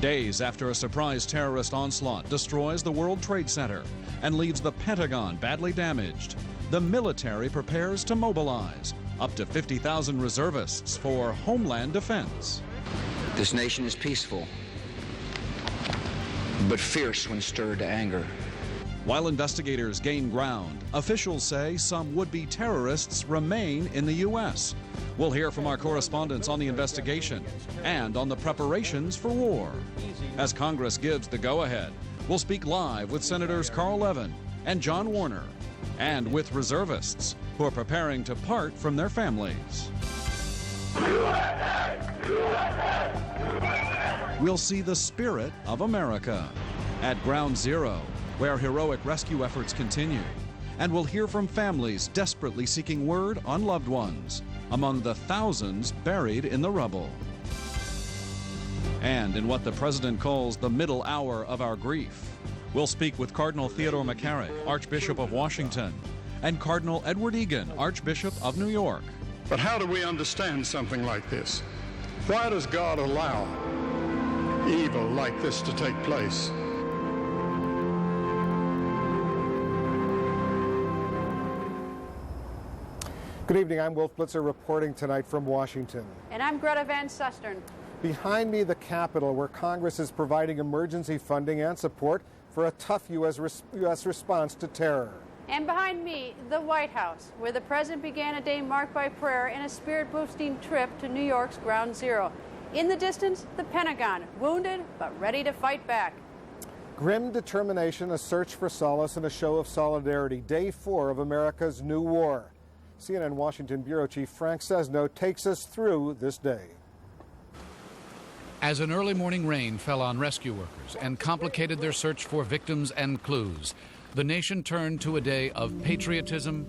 Days after a surprise terrorist onslaught destroys the World Trade Center and leaves the Pentagon badly damaged, the military prepares to mobilize up to 50,000 reservists for homeland defense. This nation is peaceful, but fierce when stirred to anger. While investigators gain ground, officials say some would-be terrorists remain in the U.S. We'll hear from our correspondents on the investigation and on the preparations for war. As Congress gives the go-ahead, we'll speak live with Senators Carl Levin and John Warner, and with reservists who are preparing to part from their families. We'll see the spirit of America at Ground Zero, where heroic rescue efforts continue. And we'll hear from families desperately seeking word on loved ones, among the thousands buried in the rubble. And in what the president calls the middle hour of our grief, we'll speak with Cardinal Theodore McCarrick, Archbishop of Washington, and Cardinal Edward Egan, Archbishop of New York. But how do we understand something like this? Why does God allow evil like this to take place? Good evening, I'm Wolf Blitzer reporting tonight from Washington. And I'm Greta Van Susteren. Behind me, the Capitol, where Congress is providing emergency funding and support for a tough U.S. response to terror. And behind me, the White House, where the president began a day marked by prayer and a spirit-boosting trip to New York's Ground Zero. In the distance, the Pentagon, wounded but ready to fight back. Grim determination, a search for solace, and a show of solidarity. Day 4 of America's new war. CNN Washington Bureau Chief Frank Sesno takes us through this day. As an early morning rain fell on rescue workers and complicated their search for victims and clues, the nation turned to a day of patriotism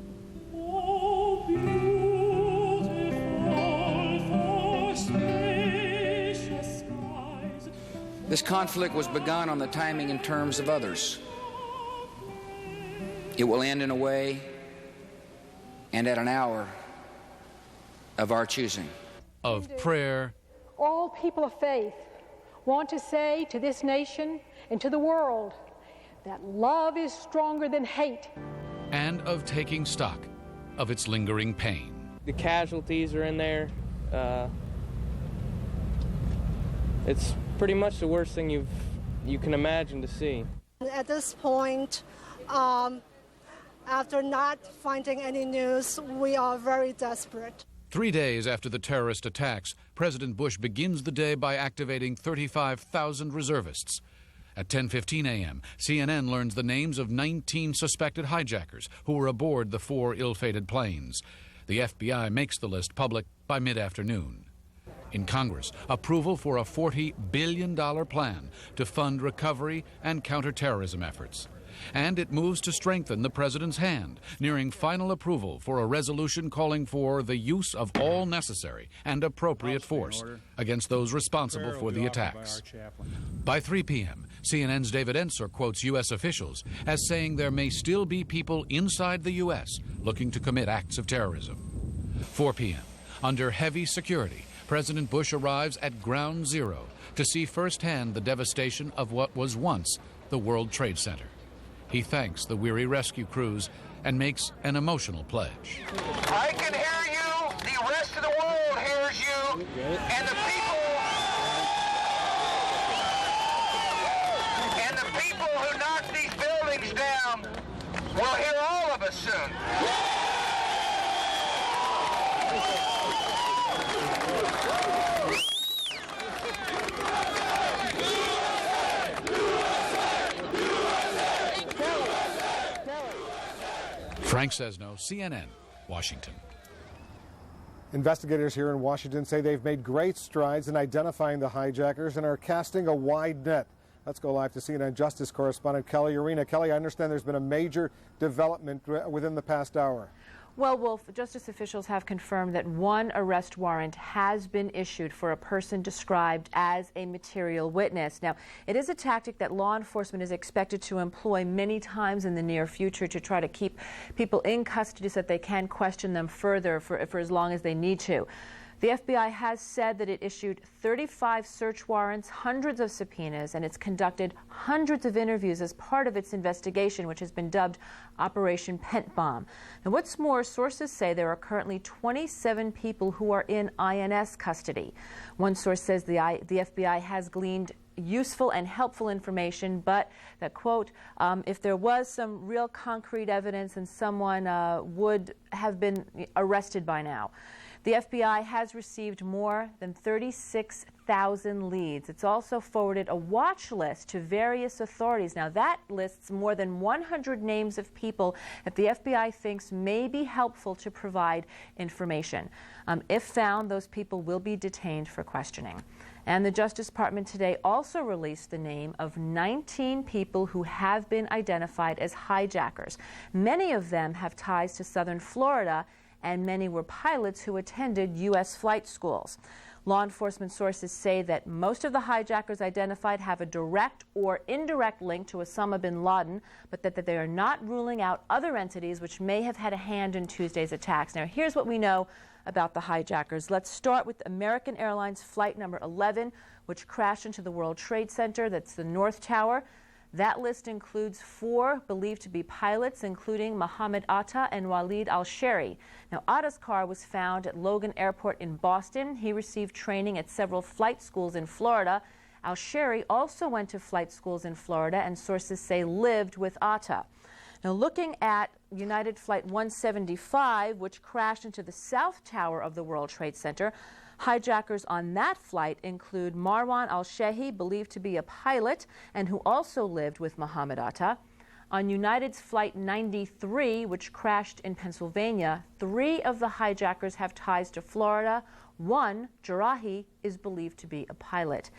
This conflict was begun on the timing and terms of others. It will end in a way and at an hour of our choosing. Of prayer. All people of faith want to say to this nation and to the world that love is stronger than hate. And of taking stock of its lingering pain. The casualties are in there. It's pretty much the worst thing you can imagine to see. At this point, after not finding any news, we are very desperate. 3 days after the terrorist attacks, President Bush begins the day by activating 35,000 reservists. At 10:15 a.m., CNN learns the names of 19 suspected hijackers who were aboard the 4 ill-fated planes. The FBI makes the list public by mid-afternoon. In Congress, approval for a $40 billion plan to fund recovery and counterterrorism efforts. And it moves to strengthen the president's hand, nearing final approval for a resolution calling for the use of all necessary and appropriate force against those responsible for the attacks. By 3 p.m., CNN's David Ensor quotes U.S. officials as saying there may still be people inside the U.S. looking to commit acts of terrorism. 4 p.m., under heavy security, President Bush arrives at Ground Zero to see firsthand the devastation of what was once the World Trade Center. He thanks the weary rescue crews and makes an emotional pledge. I can hear you, the rest of the world hears you, and the people who knocked these buildings down will hear all of us soon. Frank Sesno, CNN, Washington. Investigators here in Washington say they've made great strides in identifying the hijackers and are casting a wide net. Let's go live to CNN Justice correspondent Kelly Arena. Kelly, I understand there's been a major development within the past hour. Well, Wolf, justice officials have confirmed that one arrest warrant has been issued for a person described as a material witness. Now, it is a tactic that law enforcement is expected to employ many times in the near future to try to keep people in custody so that they can question them further for as long as they need to. The FBI has said that it issued 35 search warrants, hundreds of subpoenas, and it's conducted hundreds of interviews as part of its investigation, which has been dubbed Operation Pent Bomb. And what's more, sources say there are currently 27 people who are in INS custody. One source says the FBI has gleaned useful and helpful information, but that, quote, if there was some real concrete evidence, and someone would have been arrested by now. The FBI has received more than 36,000 leads. It's also forwarded a watch list to various authorities. Now, that lists more than 100 names of people that the FBI thinks may be helpful to provide information. If found, those people will be detained for questioning. And the Justice Department today also released the name of 19 people who have been identified as hijackers. Many of them have ties to southern Florida, and many were pilots who attended U.S. flight schools. Law enforcement sources say that most of the hijackers identified have a direct or indirect link to Osama bin Laden, but that they are not ruling out other entities which may have had a hand in Tuesday's attacks. Now, here's what we know about the hijackers. Let's start with American Airlines flight number 11, which crashed into the World Trade Center. That's the North Tower. That list includes 4 believed to be pilots, including Mohammed Atta and Walid al-Sheri. Now, Atta's car was found at Logan Airport in Boston. He received training at several flight schools in Florida. Al-Sheri also went to flight schools in Florida, and sources say lived with Atta. Now, looking at United Flight 175, which crashed into the South Tower of the World Trade Center, hijackers on that flight include Marwan al-Shehi, believed to be a pilot, and who also lived with Mohammed Atta. On United's Flight 93, which crashed in Pennsylvania, 3 of the hijackers have ties to Florida. 1, Jarahi, is believed to be a pilot.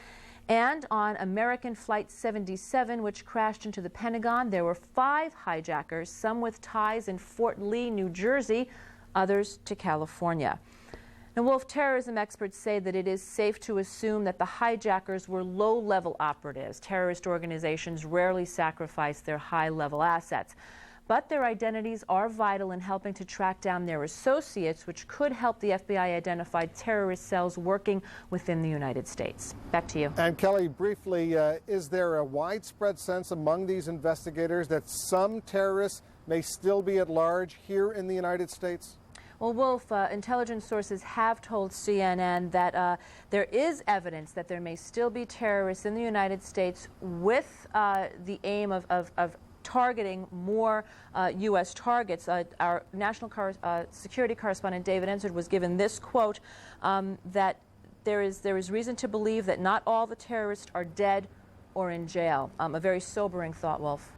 And on American Flight 77, which crashed into the Pentagon, there were 5 hijackers, some with ties in Fort Lee, New Jersey, others to California. Now, Wolf, terrorism experts say that it is safe to assume that the hijackers were low-level operatives. Terrorist organizations rarely sacrifice their high-level assets. But their identities are vital in helping to track down their associates, which could help the FBI identify terrorist cells working within the United States. Back to you. And Kelly, briefly, is there a widespread sense among these investigators that some terrorists may still be at large here in the United States? Well, Wolf, intelligence sources have told CNN that there is evidence that there may still be terrorists in the United States with the aim of targeting more U.S. targets. Our national security correspondent David Ensard was given this quote, that there is reason to believe that not all the terrorists are dead or in jail. A very sobering thought, Wolf.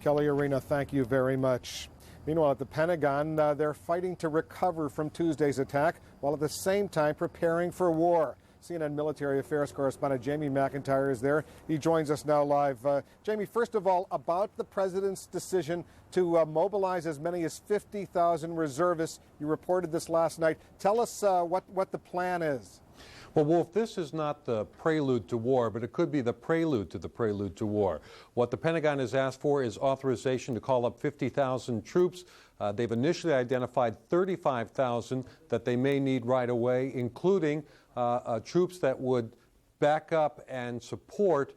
Kelly Arena, thank you very much. Meanwhile, at the Pentagon, they're fighting to recover from Tuesday's attack while at the same time preparing for war. CNN military affairs correspondent Jamie McIntyre is there. He joins us now live. Jamie, first of all, about the president's decision to mobilize as many as 50,000 reservists. You reported this last night. Tell us what the plan is. Well, Wolf, this is not the prelude to war, but it could be the prelude to war. What the Pentagon has asked for is authorization to call up 50,000 troops. They've initially identified 35,000 that they may need right away, including troops that would back up and support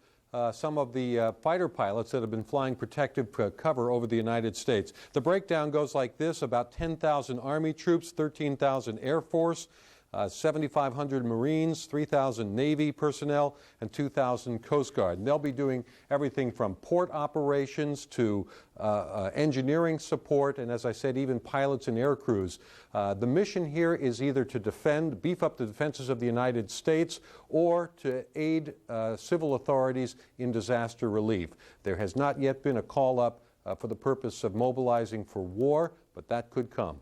some of the fighter pilots that have been flying protective cover over the United States. The breakdown goes like this: about 10,000 Army troops, 13,000 Air Force, 7,500 Marines, 3,000 Navy personnel, and 2,000 Coast Guard. And they'll be doing everything from port operations to engineering support, and as I said, even pilots and air crews. The mission here is either to beef up the defenses of the United States, or to aid civil authorities in disaster relief. There has not yet been a call up for the purpose of mobilizing for war, but that could come.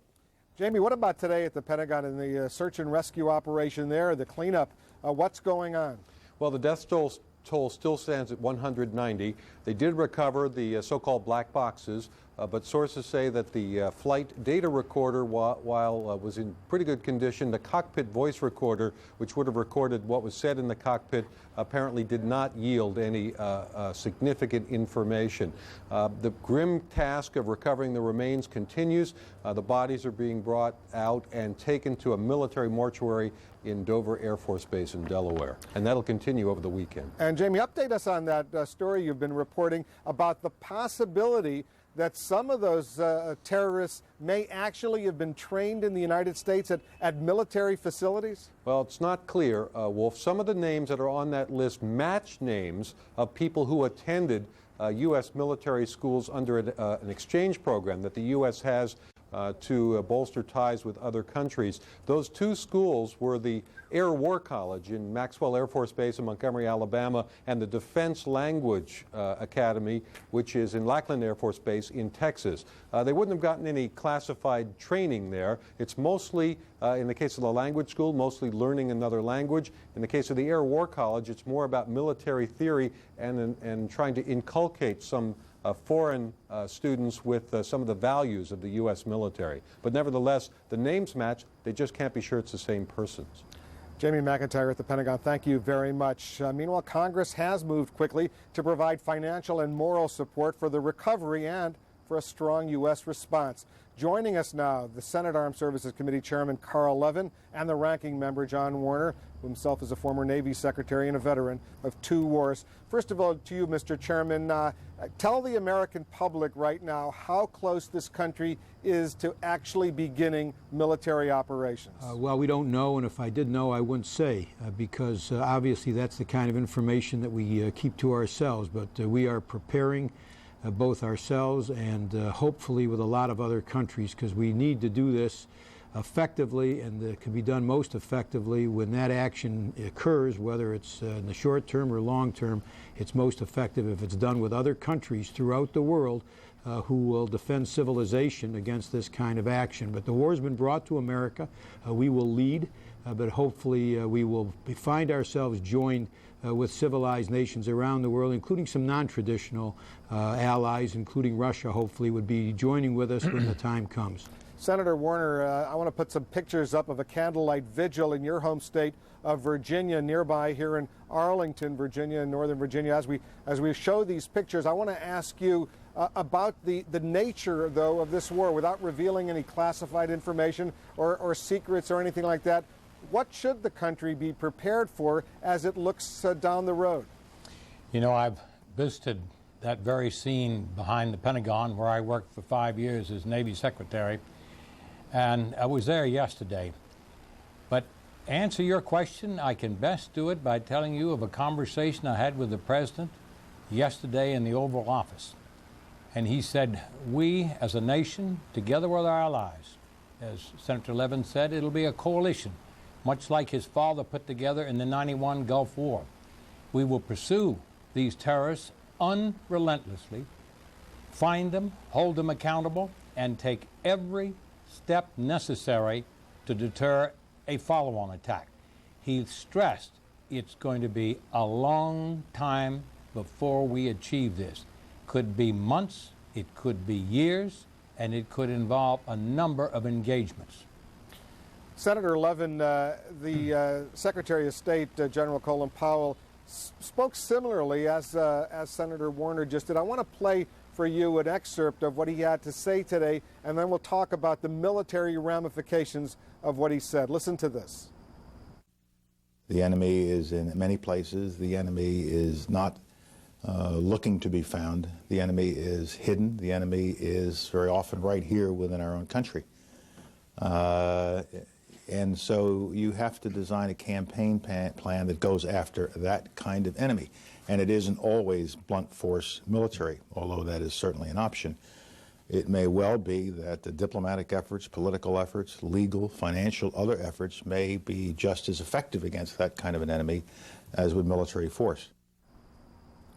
Jamie, what about today at the Pentagon in the search and rescue operation there, the cleanup? What's going on? Well, the death toll still stands at 190. They did recover the so-called black boxes but sources say that the flight data recorder, while was in pretty good condition, the cockpit voice recorder, which would have recorded what was said in the cockpit, apparently did not yield any significant information. The grim task of recovering the remains continues. The bodies are being brought out and taken to a military mortuary in Dover Air Force Base in Delaware. And that'll continue over the weekend. And Jamie, update us on that story you've been reporting about the possibility that some of those terrorists may actually have been trained in the United States at military facilities? Well, it's not clear, Wolf. Some of the names that are on that list match names of people who attended U.S. military schools under an exchange program that the U.S. has to bolster ties with other countries. Those two schools were the Air War College in Maxwell Air Force Base in Montgomery, Alabama, and the Defense Language Academy, which is in Lackland Air Force Base in Texas. They wouldn't have gotten any classified training there. It's mostly, in the case of the language school, mostly learning another language. In the case of the Air War College, it's more about military theory and trying to inculcate some foreign students with some of the values of the U.S. military. But nevertheless, the names match. They just can't be sure it's the same persons. Jamie McIntyre at the Pentagon, thank you very much. Meanwhile, Congress has moved quickly to provide financial and moral support for the recovery and for a strong U.S. response. Joining us now, the Senate Armed Services Committee Chairman Carl Levin and the Ranking Member John Warner, who himself is a former Navy Secretary and a veteran of 2 wars. First of all, to you, Mr. Chairman, tell the American public right now how close this country is to actually beginning military operations. Well, we don't know, and if I did know, I wouldn't say, because obviously that's the kind of information that we keep to ourselves. But we are preparing both ourselves and hopefully with a lot of other countries, because we need to do this effectively, and it can be done most effectively when that action occurs, whether it's in the short term or long term. It's most effective if it's done with other countries throughout the world who will defend civilization against this kind of action. But the war has been brought to America. We will lead, but hopefully we will find ourselves joined with civilized nations around the world, including some non-traditional allies, including Russia, hopefully would be joining with us when the time comes. Senator Warner, I want to put some pictures up of a candlelight vigil in your home state of Virginia, nearby here in Arlington, Virginia, in Northern Virginia. As we show these pictures, I want to ask you about the nature, though, of this war, without revealing any classified information or secrets or anything like that. What should the country be prepared for as it looks down the road? You know, I've visited that very scene behind the Pentagon where I worked for 5 years as Navy Secretary, and I was there yesterday. But to answer your question, I can best do it by telling you of a conversation I had with the President yesterday in the Oval Office. And he said, we as a nation, together with our allies, as Senator Levin said, it'll be a coalition, much like his father put together in the '91 Gulf War. We will pursue these terrorists unrelentlessly, find them, hold them accountable, and take every step necessary to deter a follow-on attack. He stressed it's going to be a long time before we achieve this. Could be months, it could be years, and it could involve a number of engagements. Senator Levin, the Secretary of State, General Colin Powell, spoke similarly as Senator Warner just did. I want to play for you an excerpt of what he had to say today, and then we'll talk about the military ramifications of what he said. Listen to this. The enemy is in many places. The enemy is not looking to be found. The enemy is hidden. The enemy is very often right here within our own country. And so you have to design a campaign plan that goes after that kind of enemy. And it isn't always blunt force military, although that is certainly an option. It may well be that the diplomatic efforts, political efforts, legal, financial, other efforts may be just as effective against that kind of an enemy as with military force.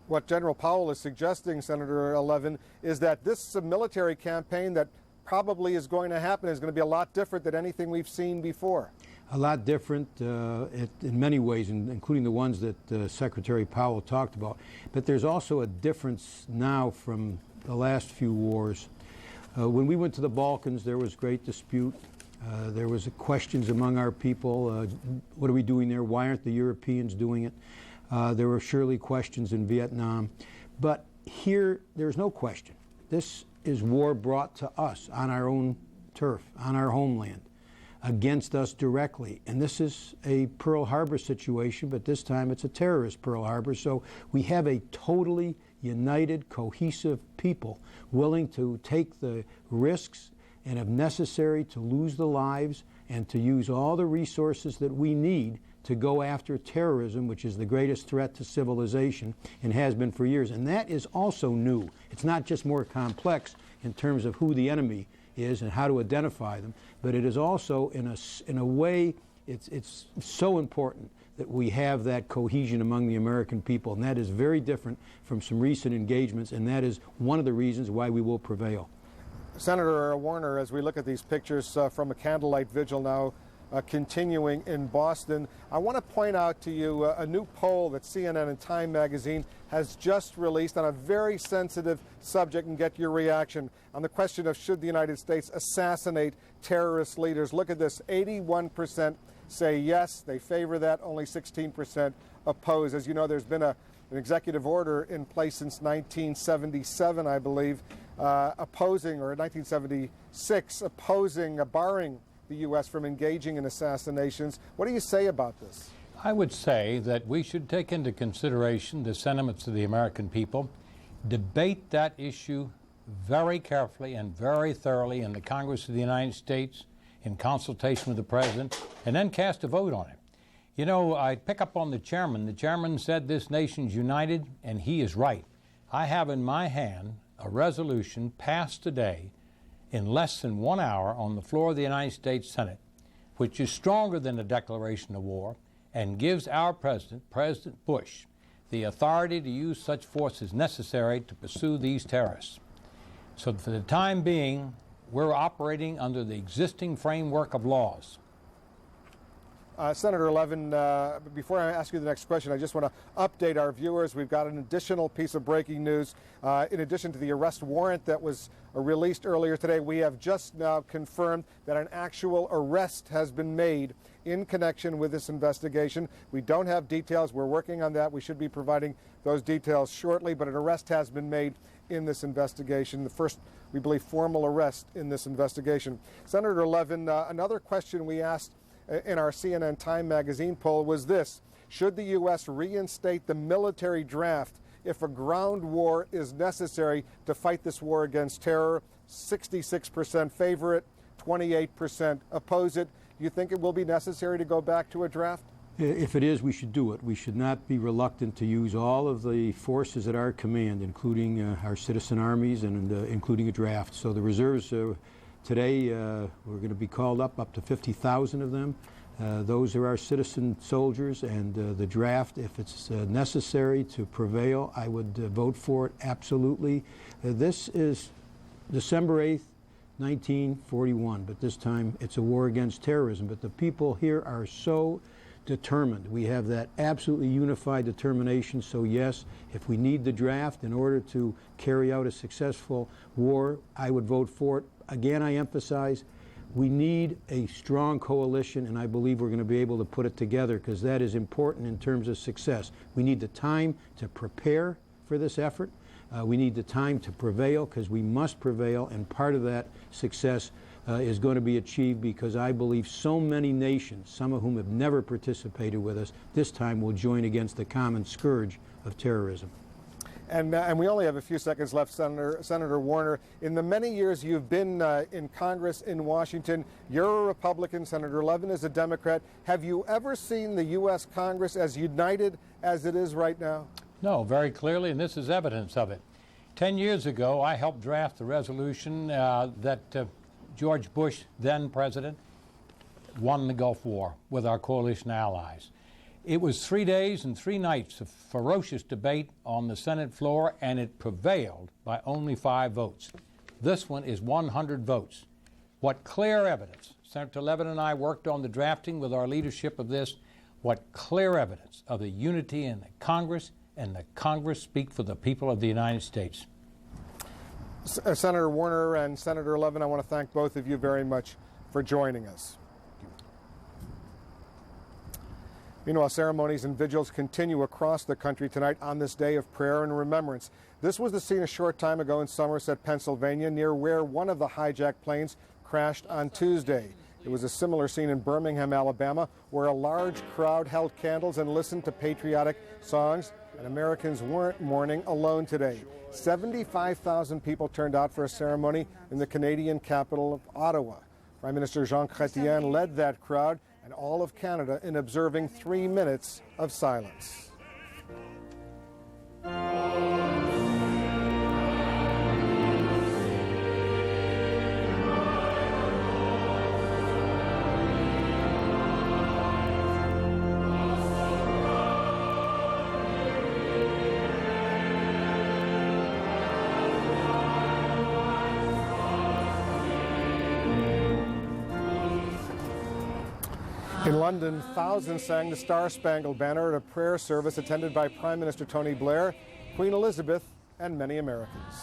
What General Powell is suggesting, Senator Levin, is that this military campaign that probably is going to happen is going to be a lot different than anything we've seen before. A lot different in many ways, including the ones that Secretary Powell talked about. But there's also a difference now from the last few wars When we went to the Balkans, there was great dispute. There was questions among our people. What are we doing there? Why aren't the Europeans doing it? There were surely questions in Vietnam. But here, there's no question. This is war brought to us on our own turf, on our homeland, against us directly. And this is a Pearl Harbor situation, but this time it's a terrorist Pearl Harbor. So we have a totally united, cohesive people willing to take the risks and, if necessary, to lose the lives and to use all the resources that we need to go after terrorism, which is the greatest threat to civilization and has been for years. And that is also new. It's not just more complex in terms of who the enemy is and how to identify them, but it is also, in a way, it's so important that we have that cohesion among the American people, and that is very different from some recent engagements, and that is one of the reasons why we will prevail. Senator Warner, as we look at these pictures from a candlelight vigil now continuing in Boston, I want to point out to you a new poll that CNN and Time magazine has just released on a very sensitive subject, and get your reaction on the question of should the United States assassinate terrorist leaders. Look at this, 81% say yes, they favor that, only 16% oppose. As you know, there's been an executive order in place since 1977, I believe, opposing, or 1976, opposing, barring the U.S. from engaging in assassinations. What do you say about this? I would say that we should take into consideration the sentiments of the American people, debate that issue very carefully and very thoroughly in the Congress of the United States, in consultation with the President, and then cast a vote on it. You know, I pick up on the chairman. The chairman said this nation's united, and he is right. I have in my hand a resolution passed today in less than 1 hour on the floor of the United States Senate, which is stronger than a declaration of war and gives our president, President Bush, the authority to use such force as necessary to pursue these terrorists. So for the time being, we're operating under the existing framework of laws. Senator Levin, before I ask you the next question, I just want to update our viewers. We've got an additional piece of breaking news. In addition to the arrest warrant that was released earlier today, we have just now confirmed that an actual arrest has been made in connection with this investigation. We don't have details. We're working on that. We should be providing those details shortly, but an arrest has been made in this investigation, the first, we believe, formal arrest in this investigation. Senator Levin, another question we asked in our CNN Time magazine poll was this: should the U.S. reinstate the military draft if a ground war is necessary to fight this war against terror? 66% favor it, 28% oppose it. Do you think it will be necessary to go back to a draft? If it is, we should do it. We should not be reluctant to use all of the forces at our command, including our citizen armies and including a draft. So the reserves today, we're going to be called up to 50,000 of them. Those are our citizen soldiers, and the draft, if it's necessary to prevail, I would vote for it, absolutely. This is December 8th, 1941, but this time it's a war against terrorism. But the people here are so determined. We have that absolutely unified determination. So yes, if we need the draft in order to carry out a successful war, I would vote for it. Again, I emphasize, we need a strong coalition, and I believe we're going to be able to put it together, because that is important in terms of success. We need the time to prepare for this effort. We need the time to prevail, because we must prevail, and part of that success is going to be achieved because I believe so many nations, some of whom have never participated with us, this time will join against the common scourge of terrorism. And we only have a few seconds left, Senator Warner. In the many years you've been in Congress in Washington, you're a Republican, Senator Levin is a Democrat. Have you ever seen the U.S. Congress as united as it is right now? No, very clearly, and this is evidence of it. 10 years ago, I helped draft the resolution that George Bush, then president, won the Gulf War with our coalition allies. It was 3 days and 3 nights of ferocious debate on the Senate floor, and it prevailed by only 5 votes. This one is 100 votes. What clear evidence, Senator Levin and I worked on the drafting with our leadership of this, what clear evidence of the unity in the Congress, and the Congress speak for the people of the United States. Senator Warner and Senator Levin, I want to thank both of you very much for joining us. Meanwhile, ceremonies and vigils continue across the country tonight on this day of prayer and remembrance. This was the scene a short time ago in Somerset, Pennsylvania, near where one of the hijacked planes crashed on Tuesday. It was a similar scene in Birmingham, Alabama, where a large crowd held candles and listened to patriotic songs, and Americans weren't mourning alone today. 75,000 people turned out for a ceremony in the Canadian capital of Ottawa. Prime Minister Jean Chrétien led that crowd and all of Canada in observing 3 minutes of silence. In London, thousands sang the Star-Spangled Banner at a prayer service attended by Prime Minister Tony Blair, Queen Elizabeth, and many Americans.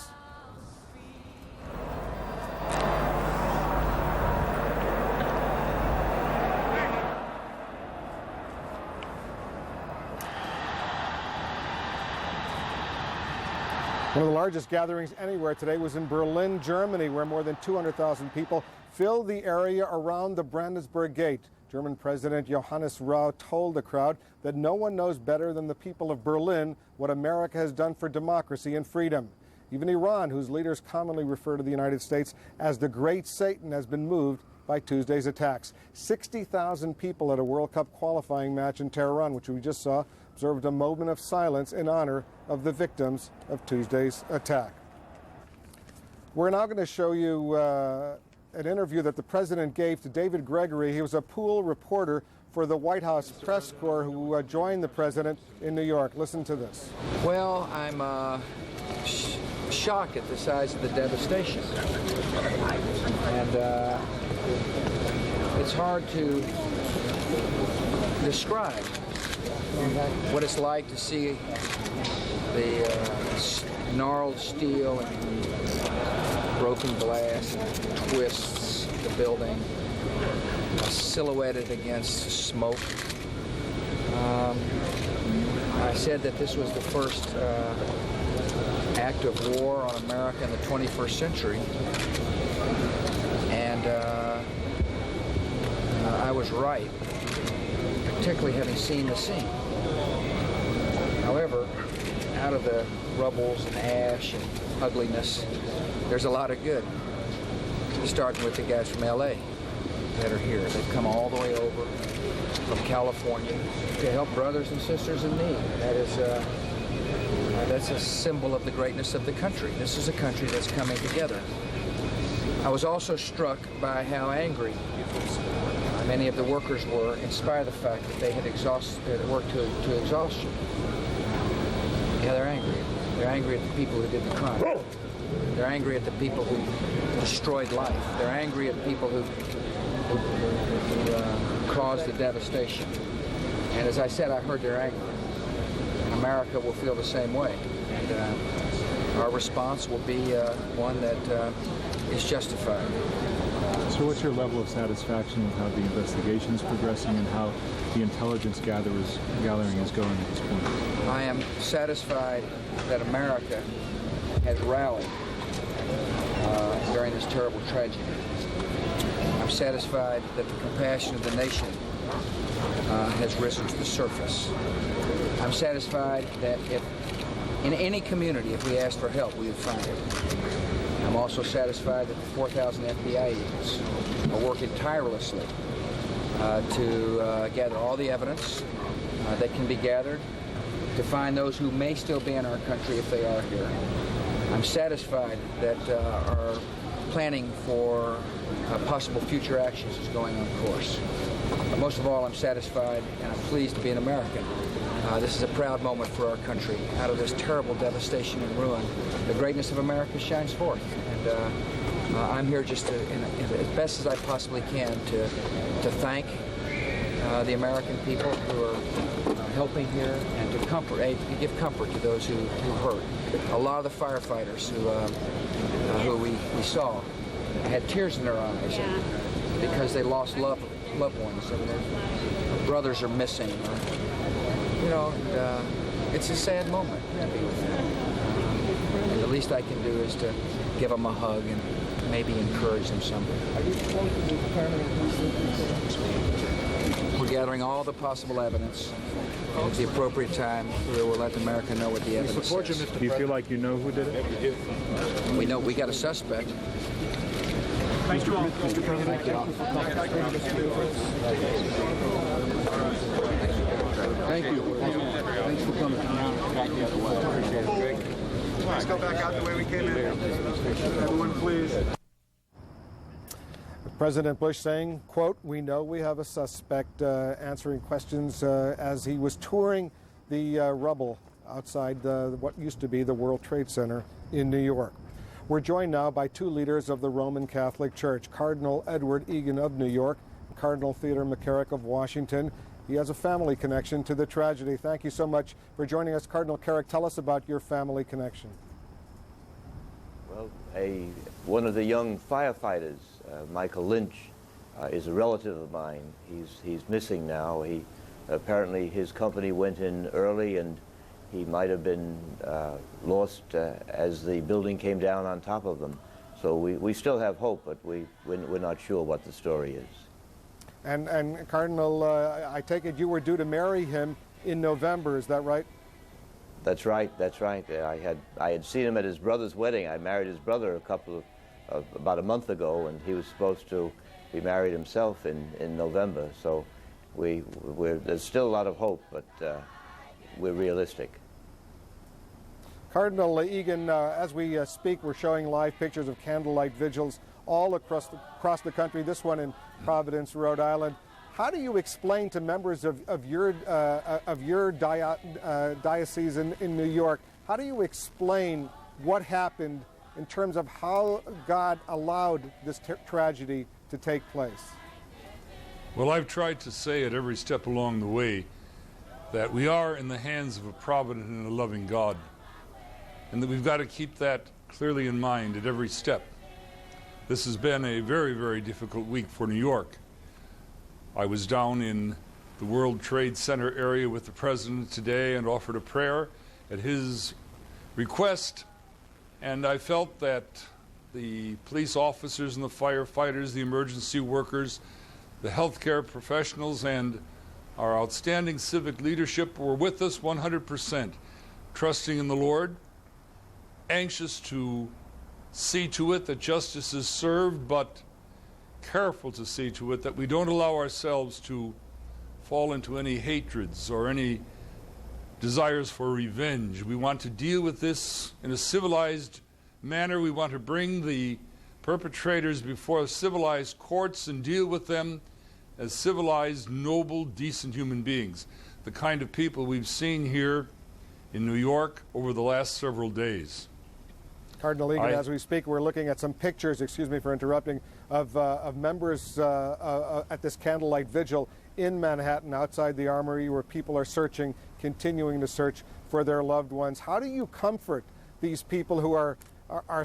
One of the largest gatherings anywhere today was in Berlin, Germany, where more than 200,000 people filled the area around the Brandenburg Gate. German President Johannes Rau told the crowd that no one knows better than the people of Berlin what America has done for democracy and freedom. Even Iran, whose leaders commonly refer to the United States as the Great Satan, has been moved by Tuesday's attacks. 60,000 people at a World Cup qualifying match in Tehran, which we just saw, observed a moment of silence in honor of the victims of Tuesday's attack. We're now going to show you an interview that the president gave to David Gregory. He was a pool reporter for the White House press corps who joined the president in New York. Listen to this. Well, I'm shocked at the size of the devastation. And it's hard to describe what it's like to see the gnarled steel and broken glass and twists the building, silhouetted against smoke. I said that this was the first act of war on America in the 21st century, and I was right, particularly having seen the scene. However, out of the rubbles and ash and ugliness, there's a lot of good. Starting with the guys from LA that are here. They've come all the way over from California to help brothers and sisters in need. That's a symbol of the greatness of the country. This is a country that's coming together. I was also struck by how angry many of the workers were, in spite of the fact that they had worked to exhaustion. Yeah, they're angry. They're angry at the people who did the crime. They're angry at the people who destroyed life. They're angry at people who caused the devastation. And as I said, I heard they're angry. America will feel the same way. And our response will be one that is justified. So what's your level of satisfaction with how the investigation is progressing and how the intelligence gathering is going at this point? I am satisfied that America has rallied during this terrible tragedy. I'm satisfied that the compassion of the nation has risen to the surface. I'm satisfied that if in any community, if we asked for help, we would find it. I'm also satisfied that the 4,000 FBI agents are working tirelessly to gather all the evidence that can be gathered, to find those who may still be in our country if they are here. I'm satisfied that our planning for possible future actions is going on course. But most of all, I'm satisfied and I'm pleased to be an American. This is a proud moment for our country. Out of this terrible devastation and ruin, the greatness of America shines forth. And I'm here just to, as best as I possibly can, to thank the American people who are helping here and to give comfort to those who hurt. A lot of the firefighters who who we saw had tears in their eyes because they lost loved ones, and their brothers are missing. It's a sad moment to be with them. And the least I can do is to give them a hug and maybe encourage them some. We're gathering all the possible evidence. And at the appropriate time, we will let America know what the evidence is. Do you feel like you know who did it? We know we got a suspect. Thank you all. Mr. President, thank you all. Thank you. Thanks for coming. Appreciate it. Let's go back out the way we came in. Everyone, please. President Bush saying, quote, "We know we have a suspect," answering questions as he was touring the rubble outside what used to be the World Trade Center in New York. We're joined now by two leaders of the Roman Catholic Church, Cardinal Edward Egan of New York, and Cardinal Theodore McCarrick of Washington. He has a family connection to the tragedy. Thank you so much for joining us. Cardinal Carrick, tell us about your family connection. Well, one of the young firefighters, Michael Lynch, is a relative of mine. He's missing now. Apparently his company went in early, and he might have been lost as the building came down on top of them. So we still have hope, but we're not sure what the story is. And Cardinal, I take it you were due to marry him in November, is that right? That's right, that's right. I had seen him at his brother's wedding. I married his brother about a month ago, and he was supposed to be married himself in November. So there's still a lot of hope, but we're realistic. Cardinal Egan, as we speak, we're showing live pictures of candlelight vigils all across the country, this one in Providence, Rhode Island. How do you explain to members of your diocese in New York, how do you explain what happened in terms of how God allowed this tragedy to take place? Well, I've tried to say at every step along the way that we are in the hands of a provident and a loving God, and that we've got to keep that clearly in mind at every step. This has been a very, very difficult week for New York. I was down in the World Trade Center area with the President today and offered a prayer at his request, and I felt that the police officers and the firefighters, the emergency workers, the healthcare professionals, and our outstanding civic leadership were with us 100%, trusting in the Lord, anxious to see to it that justice is served, but careful to see to it that we don't allow ourselves to fall into any hatreds or any desires for revenge. We want to deal with this in a civilized manner. We want to bring the perpetrators before civilized courts and deal with them as civilized, noble, decent human beings, the kind of people we've seen here in New York over the last several days. Cardinal Egan, as we speak, we're looking at some pictures, excuse me for interrupting, of members at this candlelight vigil in Manhattan outside the Armory, where people are searching, continuing to search for their loved ones. How do you comfort these people who are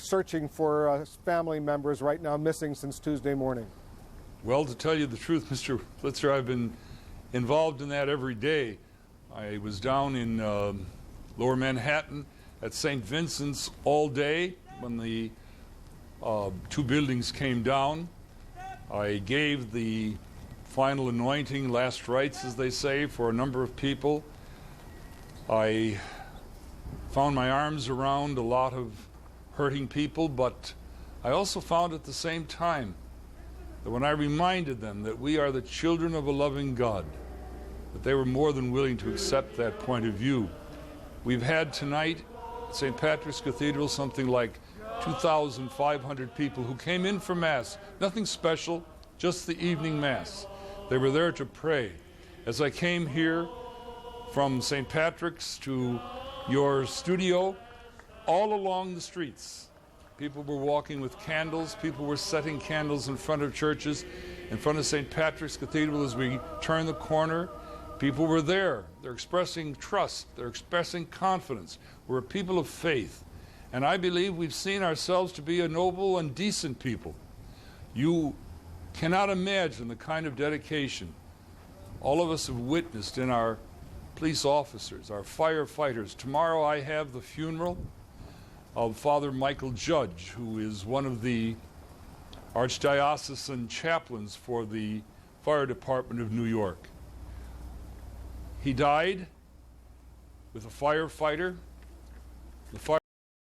searching for family members right now missing since Tuesday morning? Well, to tell you the truth, Mr. Blitzer, I've been involved in that every day. I was down in Lower Manhattan at St. Vincent's all day when the two buildings came down. I gave the final anointing, last rites, as they say, for a number of people. I found my arms around a lot of hurting people, but I also found at the same time that when I reminded them that we are the children of a loving God, that they were more than willing to accept that point of view. We've had tonight at St. Patrick's Cathedral something like 2,500 people who came in for Mass. Nothing special, just the evening Mass. They were there to pray. As I came here from St. Patrick's to your studio, all along the streets, people were walking with candles. People were setting candles in front of churches, in front of St. Patrick's Cathedral as we turn the corner. People were there. They're expressing trust. They're expressing confidence. We're a people of faith. And I believe we've seen ourselves to be a noble and decent people. You cannot imagine the kind of dedication all of us have witnessed in our police officers, our firefighters. Tomorrow I have the funeral of Father Michael Judge, who is one of the archdiocesan chaplains for the Fire Department of New York. He died with a firefighter. The fire